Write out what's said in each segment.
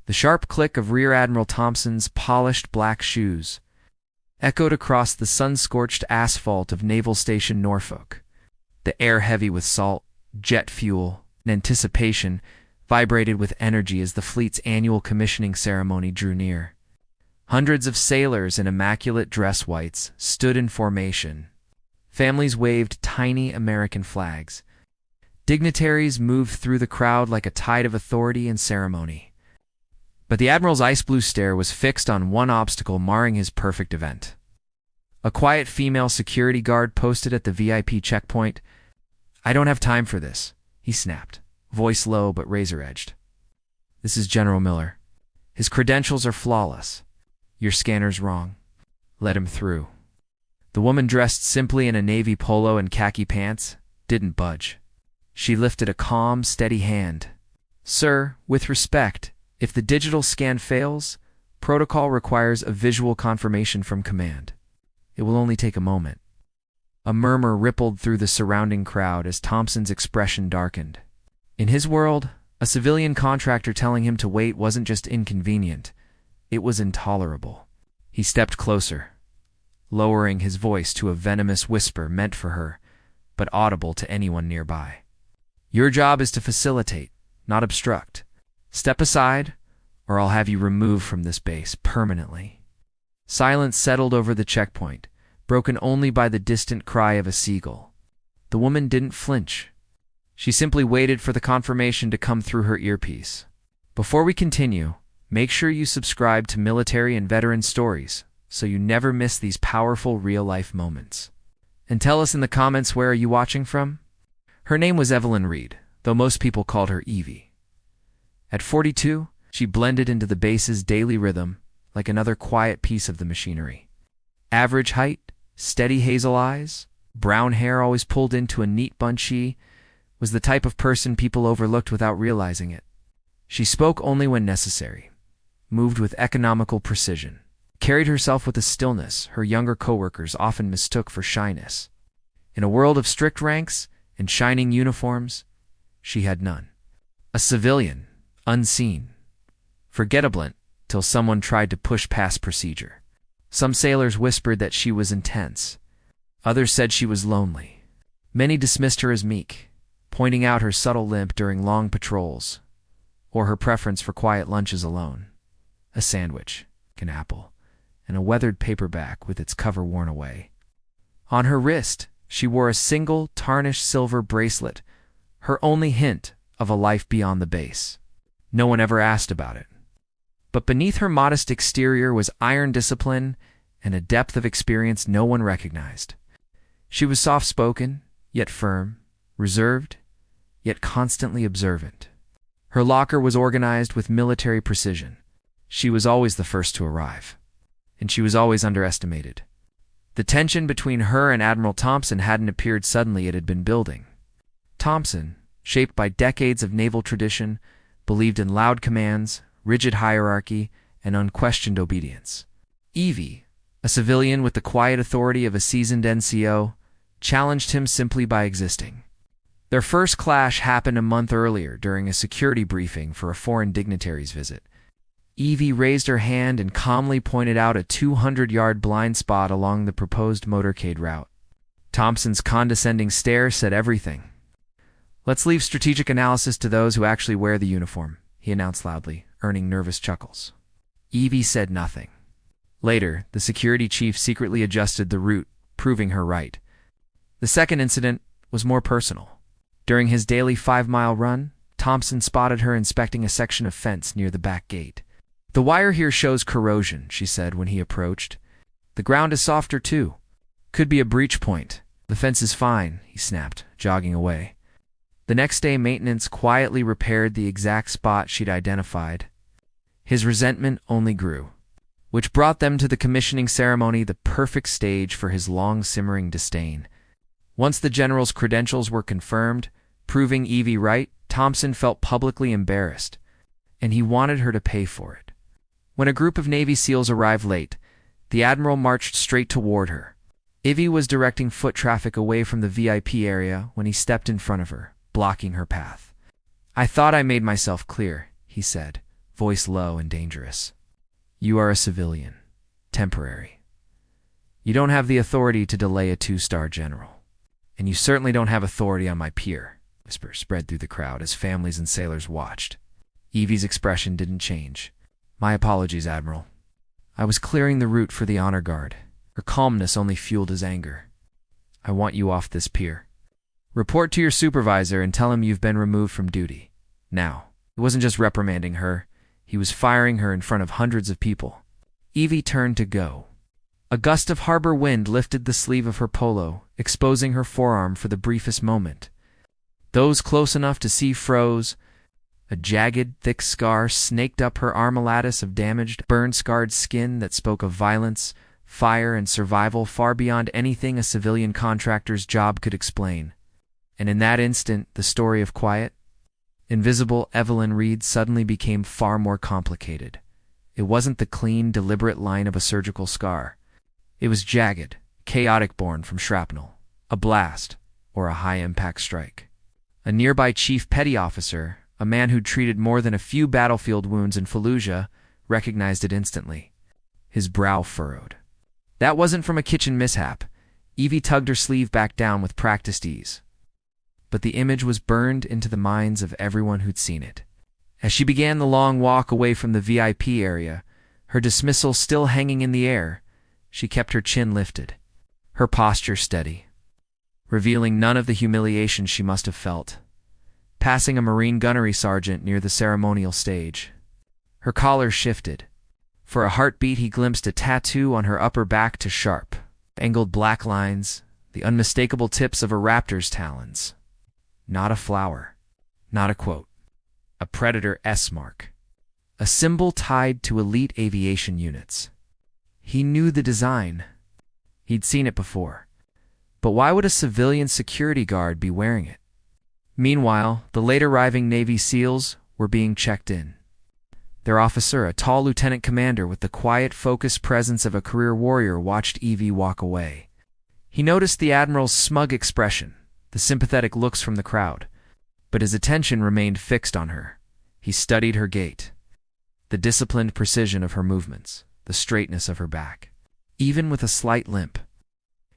The sharp click of Rear Admiral Thompson's polished black shoes echoed across the sun-scorched asphalt of Naval Station Norfolk. The air, heavy with salt, jet fuel, and anticipation, vibrated with energy as the fleet's annual commissioning ceremony drew near. Hundreds of sailors in immaculate dress whites stood in formation. Families waved tiny American flags. Dignitaries moved through the crowd like a tide of authority and ceremony. But the Admiral's ice-blue stare was fixed on one obstacle marring his perfect event. A quiet female security guard posted at the VIP checkpoint. "I don't have time for this," he snapped, voice low but razor-edged. "This is General Miller. His credentials are flawless. Your scanner's wrong. Let him through." The woman, dressed simply in a navy polo and khaki pants, didn't budge. She lifted a calm, steady hand. "Sir, with respect, if the digital scan fails, protocol requires a visual confirmation from command. It will only take a moment." A murmur rippled through the surrounding crowd as Thompson's expression darkened. In his world, a civilian contractor telling him to wait wasn't just inconvenient, it was intolerable. He stepped closer, lowering his voice to a venomous whisper meant for her, but audible to anyone nearby. "Your job is to facilitate, not obstruct. Step aside, or I'll have you removed from this base permanently." Silence settled over the checkpoint, broken only by the distant cry of a seagull. The woman didn't flinch. She simply waited for the confirmation to come through her earpiece. Before we continue, make sure you subscribe to Military and Veteran Stories so you never miss these powerful real-life moments. And tell us in the comments, where are you watching from? Her name was Evelyn Reed, though most people called her Evie. At 42, she blended into the base's daily rhythm like another quiet piece of the machinery. Average height, steady hazel eyes, brown hair always pulled into a neat bun. She was the type of person people overlooked without realizing it. She spoke only when necessary, moved with economical precision, carried herself with a stillness her younger coworkers often mistook for shyness. In a world of strict ranks and shining uniforms, she had none. A civilian, unseen, forgettable till someone tried to push past procedure. Some sailors whispered that she was intense. Others said she was lonely. Many dismissed her as meek, pointing out her subtle limp during long patrols, or her preference for quiet lunches alone. A sandwich, an apple, and a weathered paperback with its cover worn away. On her wrist, she wore a single, tarnished silver bracelet, her only hint of a life beyond the base. No one ever asked about it. But beneath her modest exterior was iron discipline and a depth of experience no one recognized. She was soft-spoken, yet firm, reserved, yet constantly observant. Her locker was organized with military precision. She was always the first to arrive, and she was always underestimated. The tension between her and Admiral Thompson hadn't appeared suddenly, it had been building. Thompson, shaped by decades of naval tradition, believed in loud commands, rigid hierarchy, and unquestioned obedience. Evie, a civilian with the quiet authority of a seasoned NCO, challenged him simply by existing. Their first clash happened a month earlier during a security briefing for a foreign dignitary's visit. Evie raised her hand and calmly pointed out a 200-yard blind spot along the proposed motorcade route. Thompson's condescending stare said everything. "Let's leave strategic analysis to those who actually wear the uniform," he announced loudly, earning nervous chuckles. Evie said nothing. Later, the security chief secretly adjusted the route, proving her right. The second incident was more personal. During his daily 5-mile run, Thompson spotted her inspecting a section of fence near the back gate. "The wire here shows corrosion," she said when he approached. "The ground is softer too. Could be a breach point." "The fence is fine," he snapped, jogging away. The next day, maintenance quietly repaired the exact spot she'd identified. His resentment only grew, which brought them to the commissioning ceremony, the perfect stage for his long-simmering disdain. Once the general's credentials were confirmed, proving Evie right, Thompson felt publicly embarrassed, and he wanted her to pay for it. When a group of Navy SEALs arrived late, the Admiral marched straight toward her. Evie was directing foot traffic away from the VIP area when he stepped in front of her, blocking her path. "I thought I made myself clear," he said, voice low and dangerous. "You are a civilian. Temporary. You don't have the authority to delay a 2-star general. And you certainly don't have authority on my pier," whisper spread through the crowd as families and sailors watched. Evie's expression didn't change. "My apologies, Admiral. I was clearing the route for the honor guard." Her calmness only fueled his anger. "I want you off this pier. Report to your supervisor and tell him you've been removed from duty. Now." He wasn't just reprimanding her. He was firing her in front of hundreds of people. Evie turned to go. A gust of harbor wind lifted the sleeve of her polo, exposing her forearm for the briefest moment. Those close enough to see froze. A jagged, thick scar snaked up her arm, a lattice of damaged, burn-scarred skin that spoke of violence, fire, and survival far beyond anything a civilian contractor's job could explain. And in that instant, the story of quiet, invisible Evelyn Reed suddenly became far more complicated. It wasn't the clean, deliberate line of a surgical scar. It was jagged, chaotic, born from shrapnel, a blast, or a high-impact strike. A nearby chief petty officer, a man who'd treated more than a few battlefield wounds in Fallujah, recognized it instantly. His brow furrowed. That wasn't from a kitchen mishap. Evie tugged her sleeve back down with practiced ease. But the image was burned into the minds of everyone who'd seen it. As she began the long walk away from the VIP area, her dismissal still hanging in the air, she kept her chin lifted, her posture steady, revealing none of the humiliation she must have felt. Passing a Marine gunnery sergeant near the ceremonial stage, her collar shifted. For a heartbeat, he glimpsed a tattoo on her upper back to sharp, angled black lines, the unmistakable tips of a raptor's talons. Not a flower, not a quote, a Predator S mark, a symbol tied to elite aviation units. He knew the design. He'd seen it before. But why would a civilian security guard be wearing it? Meanwhile, the late-arriving Navy SEALs were being checked in. Their officer, a tall lieutenant commander with the quiet, focused presence of a career warrior, watched Evie walk away. He noticed the Admiral's smug expression, the sympathetic looks from the crowd, but his attention remained fixed on her. He studied her gait, the disciplined precision of her movements, the straightness of her back. Even with a slight limp,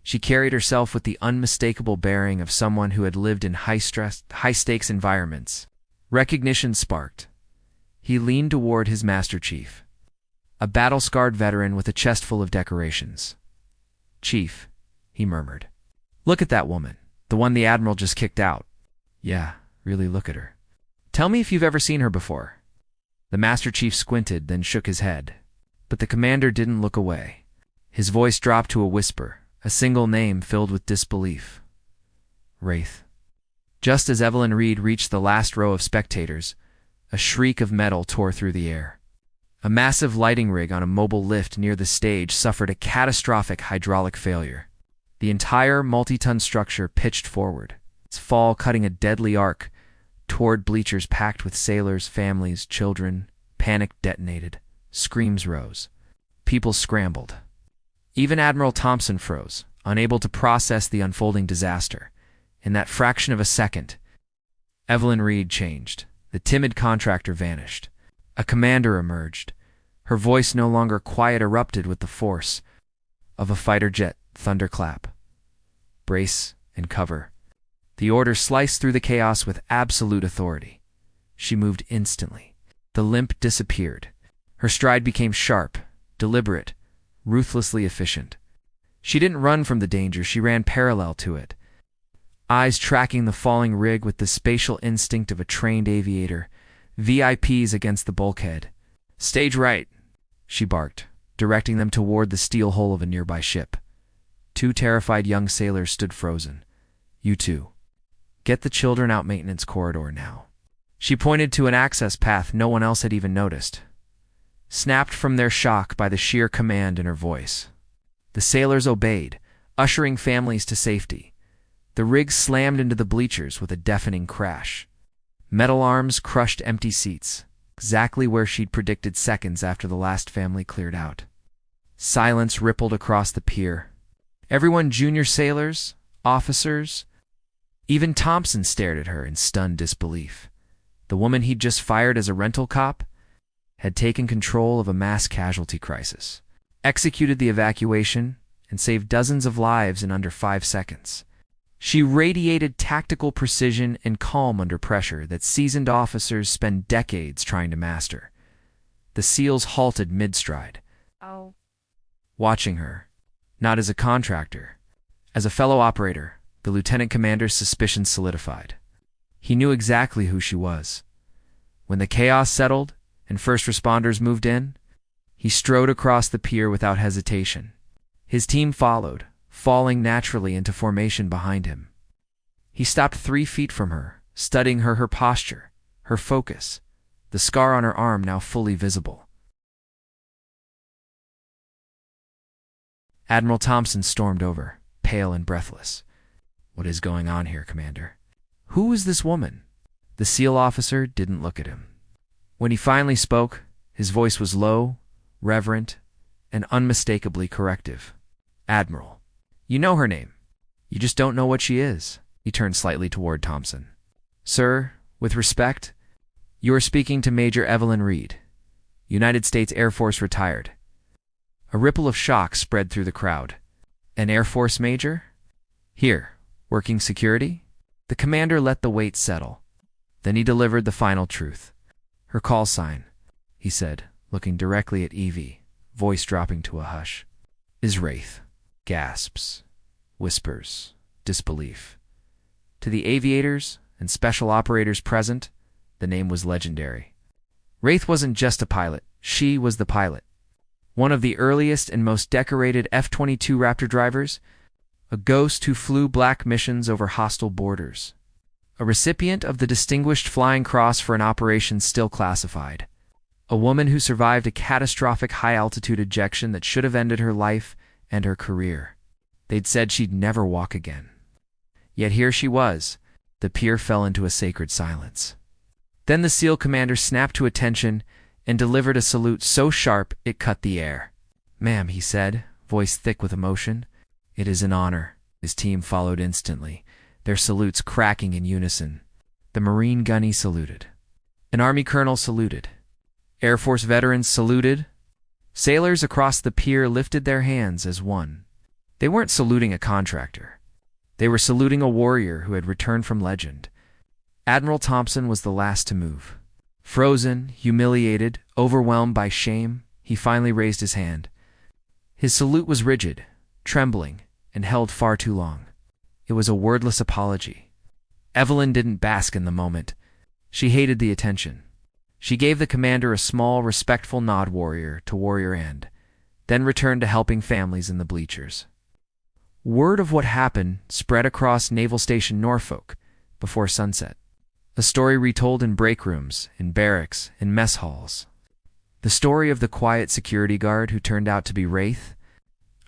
she carried herself with the unmistakable bearing of someone who had lived in high-stress, high-stakes environments. Recognition sparked. He leaned toward his Master Chief, a battle-scarred veteran with a chest full of decorations. "Chief," he murmured, "look at that woman, the one the Admiral just kicked out." "Yeah, really look at her. Tell me if you've ever seen her before." The Master Chief squinted, then shook his head. But the commander didn't look away. His voice dropped to a whisper, a single name filled with disbelief. "Wraith." Just as Evelyn Reed reached the last row of spectators, a shriek of metal tore through the air. A massive lighting rig on a mobile lift near the stage suffered a catastrophic hydraulic failure. The entire multi-ton structure pitched forward, its fall cutting a deadly arc toward bleachers packed with sailors, families, children. Panic detonated. Screams rose. People scrambled. Even Admiral Thompson froze, unable to process the unfolding disaster. In that fraction of a second, Evelyn Reed changed. The timid contractor vanished. A commander emerged. Her voice, no longer quiet, erupted with the force of a fighter jet thunderclap. "Brace and cover." The order sliced through the chaos with absolute authority. She moved instantly. The limp disappeared. Her stride became sharp, deliberate, ruthlessly efficient. She didn't run from the danger, she ran parallel to it, eyes tracking the falling rig with the spatial instinct of a trained aviator, VIPs against the bulkhead. "Stage right," she barked, directing them toward the steel hull of a nearby ship. Two terrified young sailors stood frozen. "You two, get the children out maintenance corridor now." She pointed to an access path no one else had even noticed, snapped from their shock by the sheer command in her voice. The sailors obeyed, ushering families to safety. The rig slammed into the bleachers with a deafening crash. Metal arms crushed empty seats, exactly where she'd predicted seconds after the last family cleared out. Silence rippled across the pier. Everyone, junior sailors, officers, even Thompson, stared at her in stunned disbelief. The woman he'd just fired as a rental cop had taken control of a mass casualty crisis, executed the evacuation, and saved dozens of lives in under 5 seconds. She radiated tactical precision and calm under pressure that seasoned officers spend decades trying to master. The SEALs halted mid-stride, watching her, not as a contractor, as a fellow operator. The lieutenant commander's suspicions solidified. He knew exactly who she was. When the chaos settled and first responders moved in, he strode across the pier without hesitation. His team followed, falling naturally into formation behind him. He stopped 3 feet from her, studying her posture, her focus, the scar on her arm now fully visible. Admiral Thompson stormed over, pale and breathless. "What is going on here, Commander? Who is this woman?" The SEAL officer didn't look at him. When he finally spoke, his voice was low, reverent, and unmistakably corrective. "Admiral, you know her name. You just don't know what she is." He turned slightly toward Thompson. "Sir, with respect, you are speaking to Major Evelyn Reed, United States Air Force retired." A ripple of shock spread through the crowd. "An Air Force major? Here, working security?" The commander let the weight settle. Then he delivered the final truth. "Her call sign," he said, looking directly at Evie, voice dropping to a hush, "is Wraith." Gasps, whispers, disbelief. To the aviators and special operators present, the name was legendary. Wraith wasn't just a pilot, she was the pilot. One of the earliest and most decorated F-22 Raptor drivers, a ghost who flew black missions over hostile borders, a recipient of the Distinguished Flying Cross for an operation still classified, a woman who survived a catastrophic high-altitude ejection that should have ended her life and her career. They'd said she'd never walk again. Yet here she was. The pier fell into a sacred silence. Then the SEAL commander snapped to attention and delivered a salute so sharp it cut the air. "Ma'am," he said, voice thick with emotion, "it is an honor." His team followed instantly, their salutes cracking in unison. The Marine gunny saluted. An Army colonel saluted. Air Force veterans saluted. Sailors across the pier lifted their hands as one. They weren't saluting a contractor. They were saluting a warrior who had returned from legend. Admiral Thompson was the last to move. Frozen, humiliated, overwhelmed by shame, he finally raised his hand. His salute was rigid, trembling, and held far too long. It was a wordless apology. Evelyn didn't bask in the moment. She hated the attention. She gave the commander a small, respectful nod warrior to warrior end, then returned to helping families in the bleachers. Word of what happened spread across Naval Station Norfolk before sunset. A story retold in break rooms, in barracks, in mess halls. The story of the quiet security guard who turned out to be Wraith.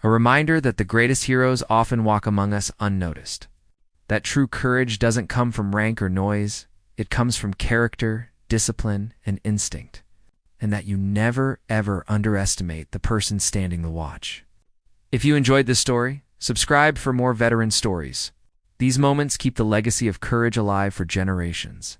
A reminder that the greatest heroes often walk among us unnoticed. That true courage doesn't come from rank or noise. It comes from character, discipline, and instinct. And that you never, ever underestimate the person standing the watch. If you enjoyed this story, subscribe for more veteran stories. These moments keep the legacy of courage alive for generations.